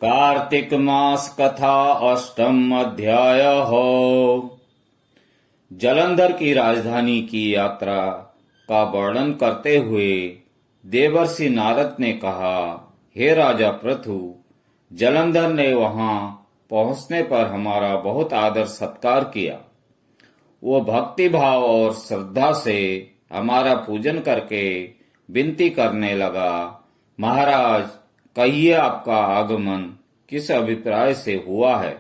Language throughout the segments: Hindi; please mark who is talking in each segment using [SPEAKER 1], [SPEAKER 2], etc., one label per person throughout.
[SPEAKER 1] कार्तिक मास कथा अष्टम अध्याय हो। जलंधर की राजधानी की यात्रा का वर्णन करते हुए देवर्षि नारद ने कहा, हे राजा पृथु, जलंधर ने वहां पहुंचने पर हमारा बहुत आदर सत्कार किया। वो भक्ति भाव और श्रद्धा से हमारा पूजन करके विनती करने लगा, महाराज कहिए आपका आगमन किस अभिप्राय से हुआ है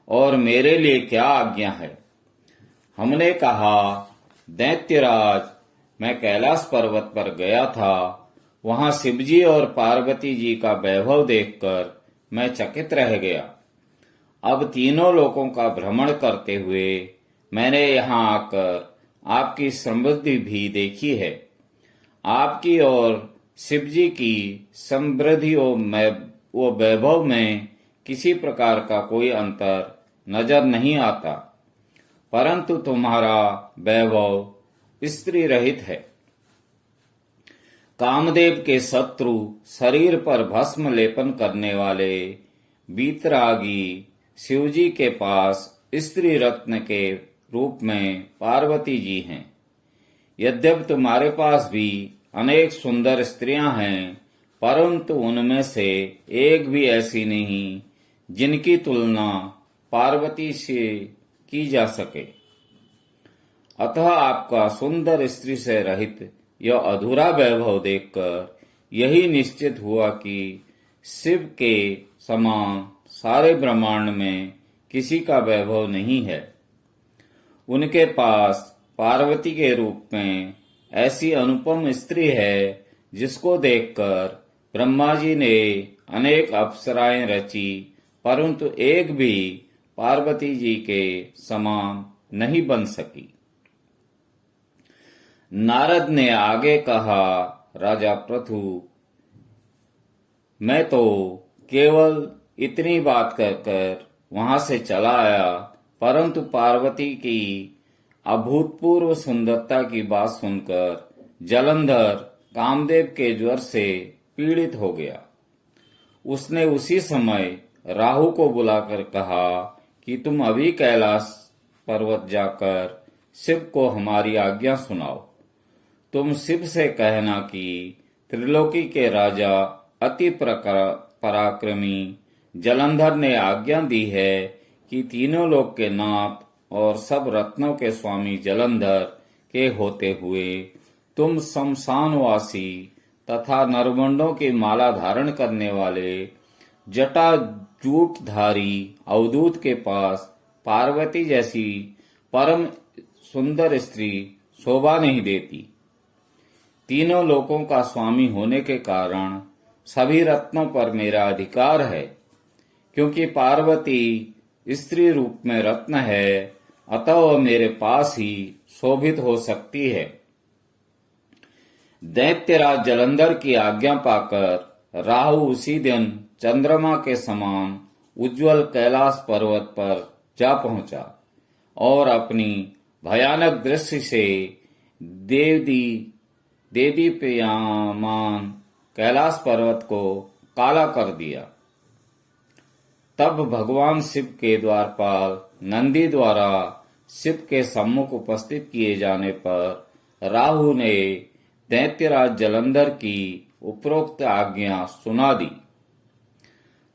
[SPEAKER 1] और मेरे लिए क्या आज्ञा है। हमने कहा, दैत्यराज, मैं कैलाश पर्वत पर गया था। वहां शिवजी और पार्वती जी का वैभव देखकर मैं चकित रह गया। अब तीनों लोकों का भ्रमण करते हुए मैंने यहाँ आकर आपकी समृद्धि भी देखी है। आपकी और शिवजी की समृद्धियों में वो वैभव में किसी प्रकार का कोई अंतर नजर नहीं आता, परंतु तुम्हारा वैभव स्त्री रहित है। कामदेव के शत्रु शरीर पर भस्म लेपन करने वाले वीतरागी शिवजी के पास स्त्री रत्न के रूप में पार्वती जी हैं। यद्यपि तुम्हारे पास भी अनेक सुंदर स्त्रियां हैं, परंतु उनमें से एक भी ऐसी नहीं जिनकी तुलना पार्वती से की जा सके। अतः आपका सुंदर स्त्री से रहित यह अधूरा वैभव देखकर यही निश्चित हुआ कि शिव के समान सारे ब्रह्मांड में किसी का वैभव नहीं है। उनके पास पार्वती के रूप में ऐसी अनुपम स्त्री है जिसको देखकर ब्रह्मा जी ने अनेक अप्सराएं रची, परंतु एक भी पार्वती जी के समान नहीं बन सकी। नारद ने आगे कहा, राजा पृथु, मैं तो केवल इतनी बात कहकर वहां से चला आया, परंतु पार्वती की अभूतपूर्व सुंदरता की बात सुनकर जलंधर कामदेव के ज्वर से पीड़ित हो गया। उसने उसी समय राहु को बुलाकर कहा कि तुम अभी कैलाश पर्वत जाकर शिव को हमारी आज्ञा सुनाओ। तुम शिव से कहना कि त्रिलोकी के राजा अति पराक्रमी जलंधर ने आज्ञा दी है कि तीनों लोक के नाथ और सब रत्नों के स्वामी जलंधर के होते हुए तुम शमशानवासी तथा नरमुंडों की माला धारण करने वाले जटा जूटधारी अवधूत के पास पार्वती जैसी परम सुंदर स्त्री शोभा नहीं देती। तीनों लोकों का स्वामी होने के कारण सभी रत्नों पर मेरा अधिकार है। क्योंकि पार्वती स्त्री रूप में रत्न है, अतः वह मेरे पास ही शोभित हो सकती है। दैत्यराज जलंधर की आज्ञा पाकर राहु उसी दिन चंद्रमा के समान उज्जवल कैलाश पर्वत पर जा पहुंचा और अपनी भयानक दृष्टि से देदीप्यमान कैलाश पर्वत को काला कर दिया। तब भगवान शिव के द्वारपाल नंदी द्वारा शिव के सम्मुख उपस्थित किए जाने पर राहु ने दैत्यराज जलंधर की उपरोक्त आज्ञा सुना दी।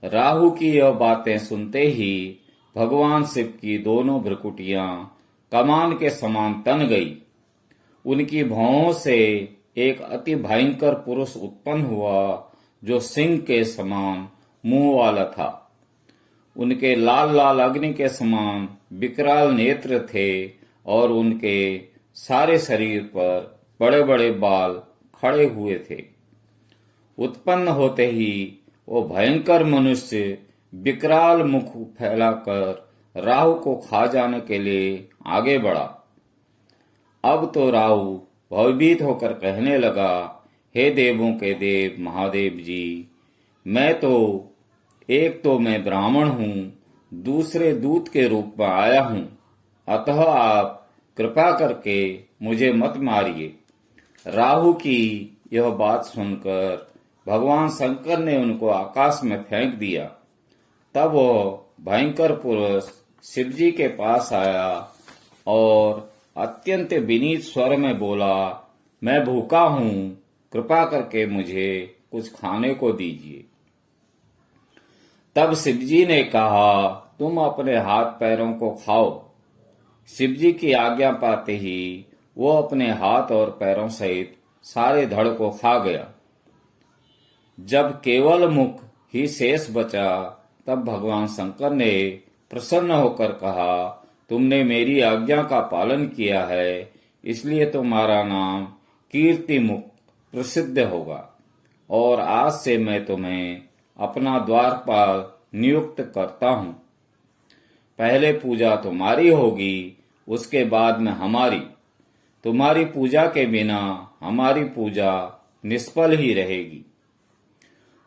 [SPEAKER 1] राहु की यह बातें सुनते ही भगवान शिव की दोनों भ्रुकुटियां कमान के समान तन गई। उनकी भौहों से एक अति भयंकर पुरुष उत्पन्न हुआ जो सिंह के समान मुंह वाला था। उनके लाल लाल अग्नि के समान विकराल नेत्र थे और उनके सारे शरीर पर बड़े बड़े बाल खड़े हुए थे। उत्पन्न होते ही वो भयंकर मनुष्य विकराल मुख फैलाकर राहु को खा जाने के लिए आगे बढ़ा। अब तो राहु भयभीत होकर कहने लगा, हे देवों के देव महादेव जी, एक तो मैं ब्राह्मण हूँ, दूसरे दूत के रूप में आया हूँ, अतः आप कृपा करके मुझे मत मारिए। राहु की यह बात सुनकर भगवान शंकर ने उनको आकाश में फेंक दिया तब वह भयंकर पुरुष शिव जी के पास आया और अत्यंत विनीत स्वर में बोला, मैं भूखा हूं, कृपा करके मुझे कुछ खाने को दीजिए। तब शिव जी ने कहा, तुम अपने हाथ पैरों को खाओ। शिव जी की आज्ञा पाते ही वो अपने हाथ और पैरों सहित सारे धड़ को खा गया। जब केवल मुख ही शेष बचा, तब भगवान शंकर ने प्रसन्न होकर कहा, तुमने मेरी आज्ञा का पालन किया है, इसलिए तुम्हारा नाम कीर्ति मुख प्रसिद्ध होगा और आज से मैं तुम्हें अपना द्वारपाल नियुक्त करता हूं। पहले पूजा तुम्हारी होगी, उसके बाद में हमारी। तुम्हारी पूजा के बिना हमारी पूजा निष्फल ही रहेगी।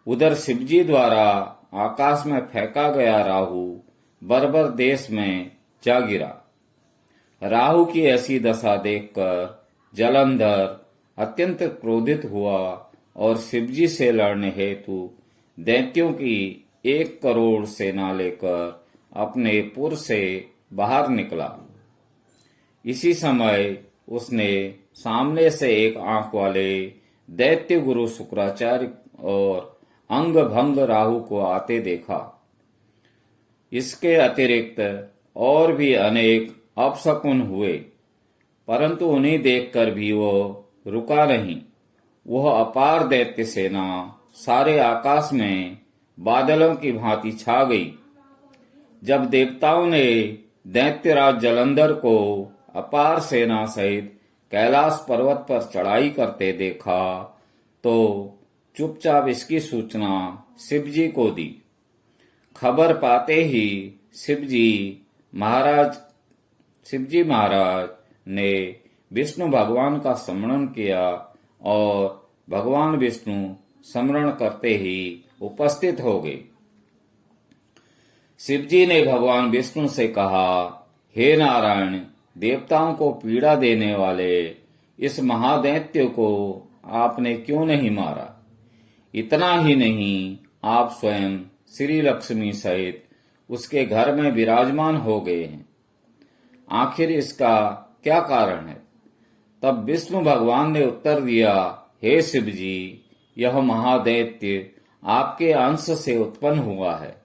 [SPEAKER 1] उधर शिवजी द्वारा आकाश में फेंका गया राहु बर्बर देश में जा गिरा। राहु की ऐसी दशा देखकर जलंधर अत्यंत क्रोधित हुआ और शिवजी से लड़ने हेतु दैत्यों की 1 करोड़ सेना लेकर अपने पुर से बाहर निकला। इसी समय उसने सामने से एक आंख वाले दैत्य गुरु शुक्राचार्य और अंग भंग राहु को आते देखा। इसके अतिरिक्त और भी अनेक अपशकुन हुए, परंतु उन्हें देखकर भी वो रुका नहीं। वह अपार दैत्य सेना सारे आकाश में बादलों की भांति छा गई। जब देवताओं ने दैत्यराज जलंधर को अपार सेना सहित कैलाश पर्वत पर चढ़ाई करते देखा, तो चुपचाप इसकी सूचना शिवजी को दी। खबर पाते ही शिवजी महाराज ने विष्णु भगवान का स्मरण किया और भगवान विष्णु स्मरण करते ही उपस्थित हो गए। शिवजी ने भगवान विष्णु से कहा, हे नारायण, देवताओं को पीड़ा देने वाले इस महादैत्य को आपने क्यों नहीं मारा? इतना ही नहीं, आप स्वयं श्री लक्ष्मी सहित उसके घर में विराजमान हो गए हैं। आखिर इसका क्या कारण है? तब विष्णु भगवान ने उत्तर दिया, हे शिवजी, यह महादैत्य आपके अंश से उत्पन्न हुआ है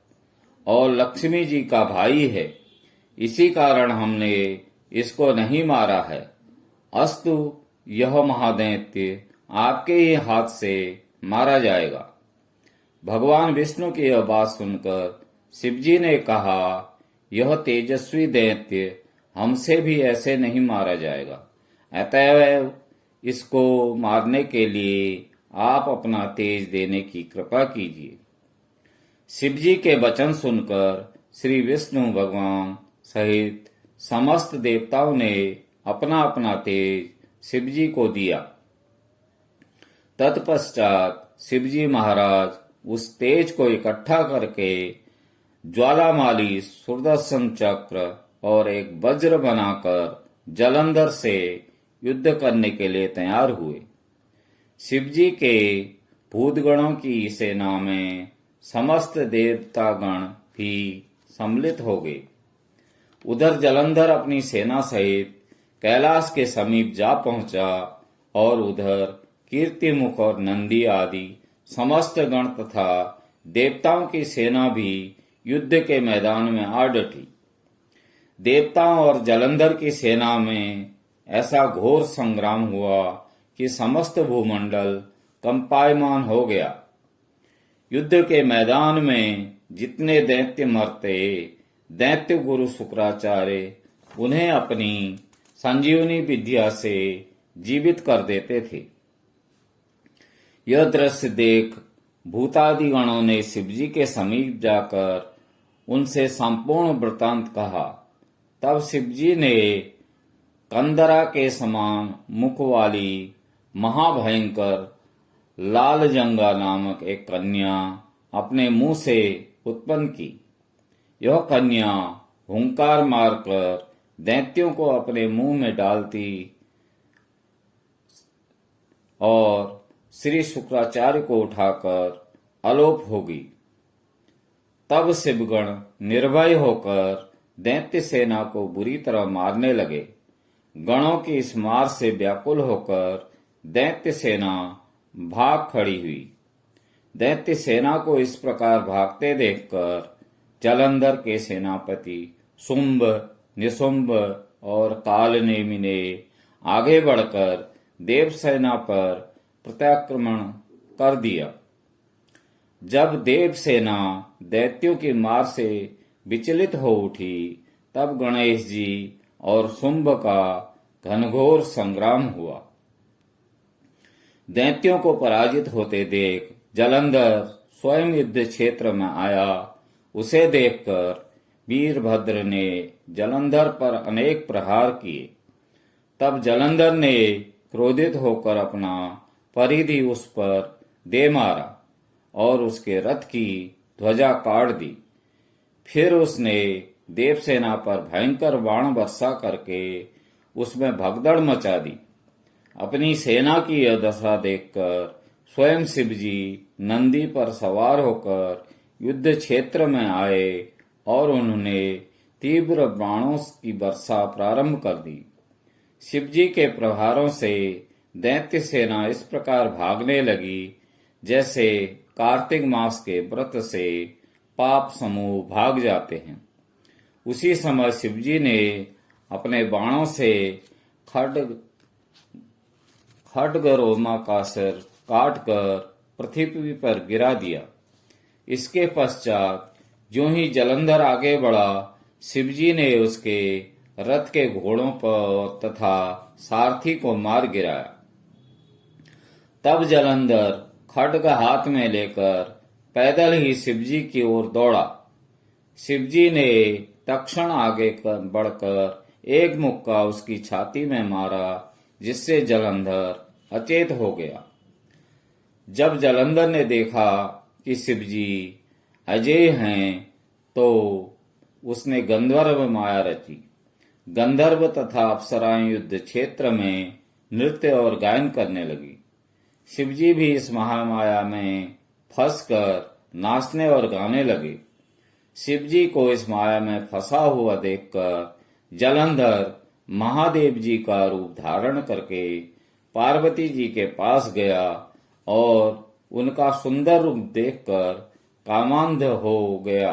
[SPEAKER 1] और लक्ष्मी जी का भाई है। इसी कारण हमने इसको नहीं मारा है। अस्तु, यह महादैत्य आपके ही हाथ से मारा जाएगा। भगवान विष्णु की यह बात सुनकर शिवजी ने कहा, यह तेजस्वी दैत्य हमसे भी ऐसे नहीं मारा जाएगा। अतएव इसको मारने के लिए आप अपना तेज देने की कृपा कीजिए। शिवजी के वचन सुनकर श्री विष्णु भगवान सहित समस्त देवताओं ने अपना अपना तेज शिवजी को दिया। तत्पश्चात शिवजी महाराज उस तेज को इकट्ठा करके ज्वालामाली सुदर्शन चक्र और एक वज्र बनाकर जलंधर से युद्ध करने के लिए तैयार हुए। शिवजी के भूतगणों की सेना में समस्त देवतागण भी सम्मिलित हो गए। उधर जलंधर अपनी सेना सहित कैलाश के समीप जा पहुंचा और उधर कीर्तिमुख और नंदी आदि समस्त गण तथा देवताओं की सेना भी युद्ध के मैदान में आ डटी। देवताओं और जलंधर की सेना में ऐसा घोर संग्राम हुआ कि समस्त भूमंडल कंपायमान हो गया। युद्ध के मैदान में जितने दैत्य मरते, दैत्य गुरु शुक्राचार्य उन्हें अपनी संजीवनी विद्या से जीवित कर देते थे। यह दृश्य देख भूतादि गणों ने शिवजी के समीप जाकर उनसे संपूर्ण वृतांत कहा। तब शिवजी ने कंदरा के समान मुख वाली महाभयंकर लाल जंगा नामक एक कन्या अपने मुंह से उत्पन्न की। यह कन्या हुंकार मारकर दैत्यों को अपने मुंह में डालती और श्री शुक्राचार्य को उठाकर अलोप होगी। तब शिवगण निर्भय होकर दैत्य सेना को बुरी तरह मारने लगे। गणों की इस मार से व्याकुल होकर दैत्य सेना भाग खड़ी हुई। दैत्य सेना को इस प्रकार भागते देखकर जालंधर के सेनापति शुंभ, निशुंभ और कालनेमि ने आगे बढ़कर देवसेना पर प्रत्याक्रमण कर दिया। जब देवसेना दैत्यों की मार से विचलित हो उठी, तब गणेश जी और शुंभ का घनघोर संग्राम हुआ। दैत्यों को पराजित होते देख जालंधर स्वयं युद्ध क्षेत्र में आया। उसे देखकर वीरभद्र ने जालंधर पर अनेक प्रहार किए। तब जालंधर ने क्रोधित होकर अपना परिधि उस पर दे मारा और उसके रथ की ध्वजा काट दी। फिर उसने देवसेना पर भयंकर बाण वर्षा करके उसमें भगदड़ मचा दी। अपनी सेना की यह दशा देखकर स्वयं शिवजी नंदी पर सवार होकर युद्ध क्षेत्र में आए और उन्होंने तीव्र बाणों की वर्षा प्रारंभ कर दी। शिवजी के प्रहारों से दैत्य सेना इस प्रकार भागने लगी जैसे कार्तिक मास के व्रत से पाप समूह भाग जाते हैं। उसी समय शिवजी ने अपने बाणों से खड्गरोमा का सिर काटकर पृथ्वी पर गिरा दिया। इसके पश्चात जो ही जालंधर आगे बढ़ा, शिवजी ने उसके रथ के घोड़ों पर तथा सारथी को मार गिराया। तब जालंधर खड्ग हाथ में लेकर पैदल ही शिवजी की ओर दौड़ा। शिवजी ने तक्षण आगे बढ़कर एक मुक्का उसकी छाती में मारा, जिससे जालंधर अचेत हो गया। जब जालंधर ने देखा कि शिवजी अजय हैं, तो उसने गंधर्व माया रची। गंधर्व तथा अप्सराएं युद्ध क्षेत्र में नृत्य और गायन करने लगी। शिवजी भी इस महामाया में फंसकर नाचने और गाने लगे। शिवजी को इस माया में फंसा हुआ देखकर जालंधर महादेव जी का रूप धारण करके पार्वती जी के पास गया और उनका सुंदर रूप देखकर कामांध हो गया।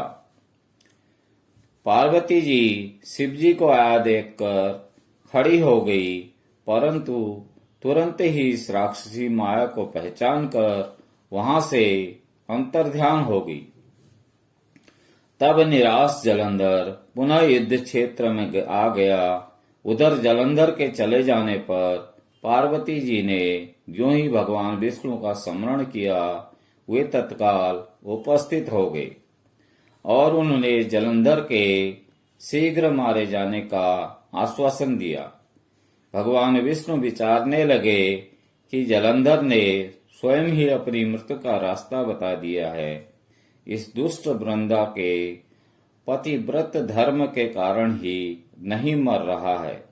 [SPEAKER 1] पार्वती जी शिवजी को आया देखकर खड़ी हो गई, परंतु तुरंत ही इस राक्षसी माया को पहचान कर वहां से अंतर्ध्यान हो गई। तब निराश जालंधर पुनः युद्ध क्षेत्र में आ गया। उधर जालंधर के चले जाने पर पार्वती जी ने जो ही भगवान विष्णु का स्मरण किया, वे तत्काल उपस्थित हो गए और उन्होंने जालंधर के शीघ्र मारे जाने का आश्वासन दिया। भगवान विष्णु विचारने लगे कि जालंधर ने स्वयं ही अपनी मृत्यु का रास्ता बता दिया है। इस दुष्ट वृंदा के पतिव्रत धर्म के कारण ही नहीं मर रहा है।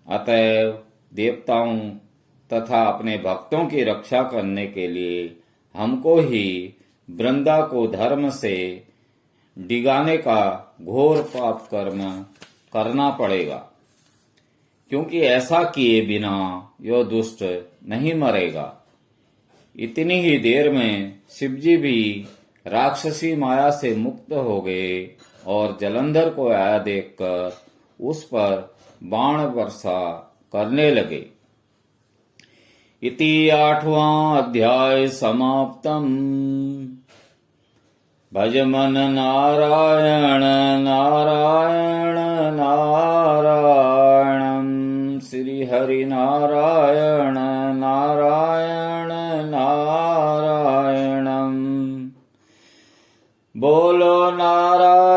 [SPEAKER 1] अतएव देवताओं तथा अपने भक्तों की रक्षा करने के लिए हमको ही वृंदा को धर्म से डिगाने का घोर पाप कर्म करना पड़ेगा, क्योंकि ऐसा किए बिना यह दुष्ट नहीं मरेगा। इतनी ही देर में शिवजी भी राक्षसी माया से मुक्त हो गए और जालंधर को आया देखकर उस पर बाण वर्षा करने लगे। इति 8वां अध्याय समाप्तम। भज मन नारायण नारायण नारायणं, श्री हरि नारायण नारायण नारायणं। बोलो नारायण